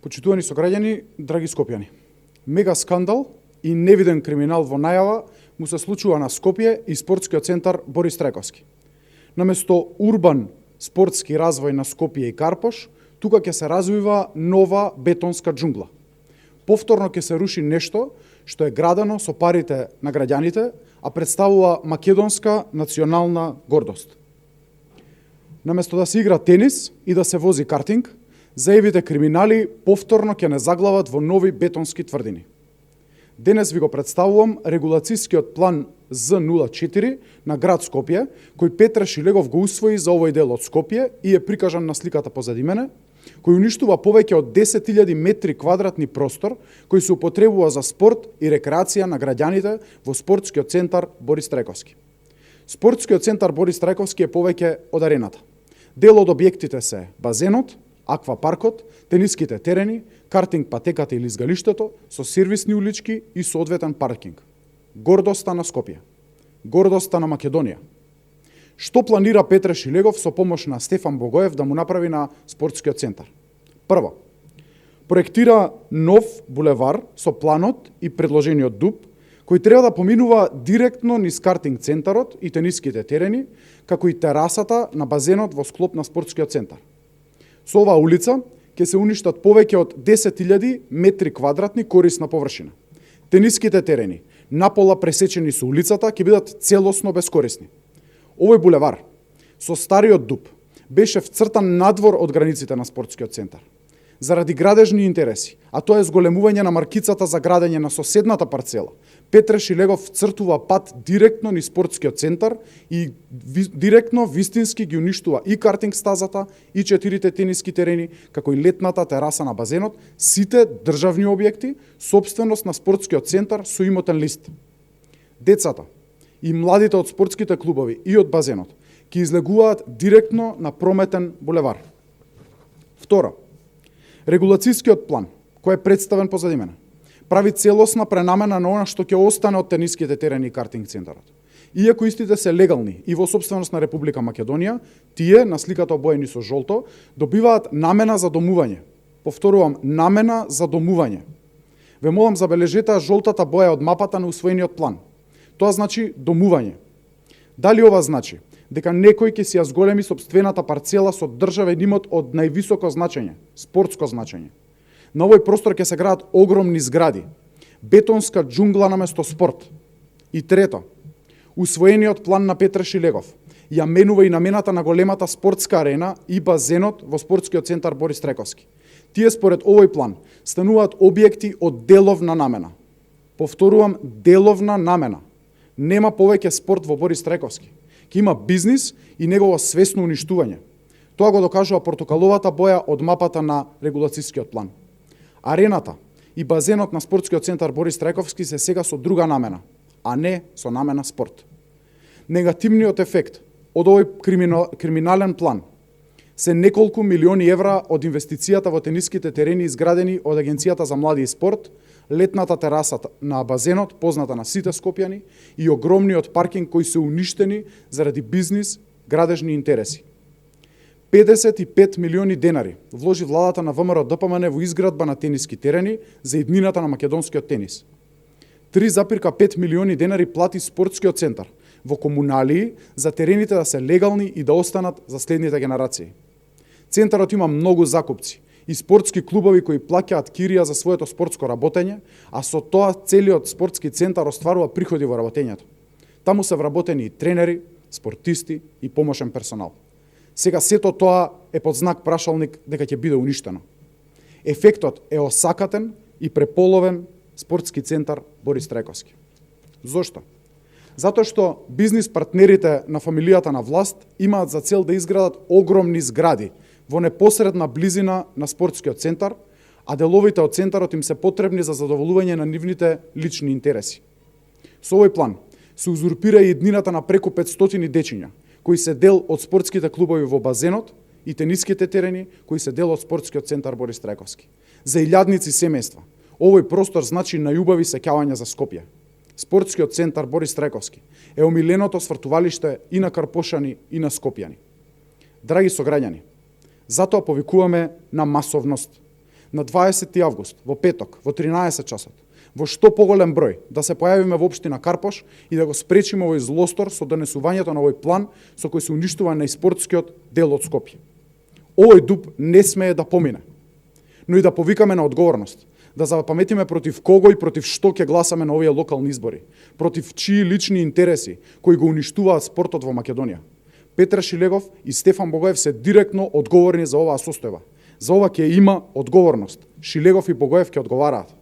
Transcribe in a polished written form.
Почитувани сограѓани, драги Скопјани, мега скандал и невиден криминал во најава му се случува на Скопје и спортскиот центар Борис Трајковски. Наместо урбан спортски развој на Скопје и Карпош, тука ќе се развива нова бетонска џунгла. Повторно ќе се руши нешто што е градено со парите на граѓаните, а представува македонска национална гордост. Наместо да се игра тенис и да се вози картинг, заевите криминали повторно ќе не заглават во нови бетонски тврдини. Денес ви го представувам регулацискиот план З04 на град Скопје, кој Петре Шилегов го усвои за овој дел од Скопје и е прикажан на сликата позади мене, кој уништува повеќе од 10.000 метри квадратни простор кој се употребува за спорт и рекреација на граѓаните во спортскиот центар Борис Трајковски. Спортскиот центар Борис Трајковски е повеќе од арената. Дел од објектите се базенот, аквапаркот, тениските терени, картинг патеката или изгалиштето со сервисни улички и соодветен паркинг. Гордоста на Скопје. Гордоста на Македонија. Што планира Петре Шилегов со помош на Стефан Богоев да му направи на спортскиот центар? Прво, проектира нов булевар со планот и предложениот ДУП, кој треба да поминува директно низ картинг центарот и тениските терени, како и терасата на базенот во склоп на спортскиот центар. Со оваа улица ќе се уништат повеќе од 10.000 метри квадратни корисна површина. Тениските терени, напола пресечени со улицата, ќе бидат целосно бескорисни. Овој булевар, со стариот ДУП, беше вцртан надвор од границите на спортскиот центар. Заради градежни интереси, а тоа е зголемување на маркицата за градење на соседната парцела, Петре Шилегов вцртува пат директно низ спортскиот центар и директно вистински ги уништува и картинг стазата, и 4 тениски терени, како и летната тераса на базенот, сите државни објекти, собственост на спортскиот центар со имотен лист. Децата и младите од спортските клубови и од базенот ќе излегуваат директно на прометен булевар. Второ, регулацискиот план, кој е представен позади мене, прави целосна пренамена на она што ќе остане од тениските терени и картинг центарот. Иако истите се легални и во собственост на Република Македонија, тие, на сликата обоени со жолто, добиваат намена за домување. Повторувам, намена за домување. Ве молам, забележете жолтата боја од мапата на усвоениот план. Тоа значи домување. Дали ова значи дека некој ќе си ја зголеми сопствената парцела со државен имот од највисоко значење, спортско значење? На овој простор ќе се градат огромни згради, бетонска џунгла наместо спорт. И трето, усвоениот план на Петре Шилегов ја менува и намената на големата спортска арена и базенот во спортскиот центар Борис Трајковски. Тие според овој план стануваат објекти од деловна намена. Повторувам, деловна намена. Нема повеќе спорт во Борис Трајковски. Ќе има бизнис и негово свесно уништување. Тоа го докажува портокаловата боја од мапата на регулацискиот план. Арената и базенот на спортскиот центар Борис Трајковски се сега со друга намена, а не со намена спорт. Негативниот ефект од овој криминален план се неколку милиони евра од инвестицијата во тениските терени изградени од Агенцијата за млади и спорт, летната тераса на базенот, позната на сите скопјани, и огромниот паркинг кои се уништени заради бизнис, градежни интереси. 55 милиони денари вложи владата на ВМРО ДПМН во изградба на тениски терени за иднината на македонскиот тенис. 3,5 милиони денари плати спортскиот центар во комуналии за терените да се легални и да останат за следните генерации. Центарот има многу закупци и спортски клубови кои плаќаат кирија за своето спортско работење, а со тоа целиот спортски центар остварува приходи во работењето. Таму се вработени и тренери, спортисти и помошен персонал. Сега сето тоа е под знак прашалник дека ќе биде уништено. Ефектот е осакатен и преполовен спортски центар Борис Трајковски. Зошто? Затоа што бизнис партнерите на фамилијата на власт имаат за цел да изградат огромни згради во непосредна близина на спортскиот центар, а деловите од центарот им се потребни за задоволување на нивните лични интереси. Со овој план се узурпира и еднината на преку 500 дечиња, кои се дел од спортските клубови во базенот и тениските терени, кои се дел од спортскиот центар Борис Трајковски. За илјадници семејства, овој простор значи најубави сеќавања за Скопје. Спортскиот центар Борис Трајковски е омиленото свртувалиште и на карпошани и на скопјани. Драги сограѓани, затоа повикуваме на масовност. на 20 август, во петок, во 13 часот, во што поголем број, да се појавиме во општина Карпош и да го спречиме овој злостор со донесувањето на овој план со кој се уништува најспортскиот дел од Скопје. Овој дуб не смее да помине, но и да повикаме на одговорност, да запаметиме против кого и против што ќе гласаме на овие локални избори, против чии лични интереси кои го уништуваат спортот во Македонија. Петар Шилегов и Стефан Богоев се директно одговорни за оваа состојба. За ова ќе има одговорност. Шилегов и Богоев ќе одговараат.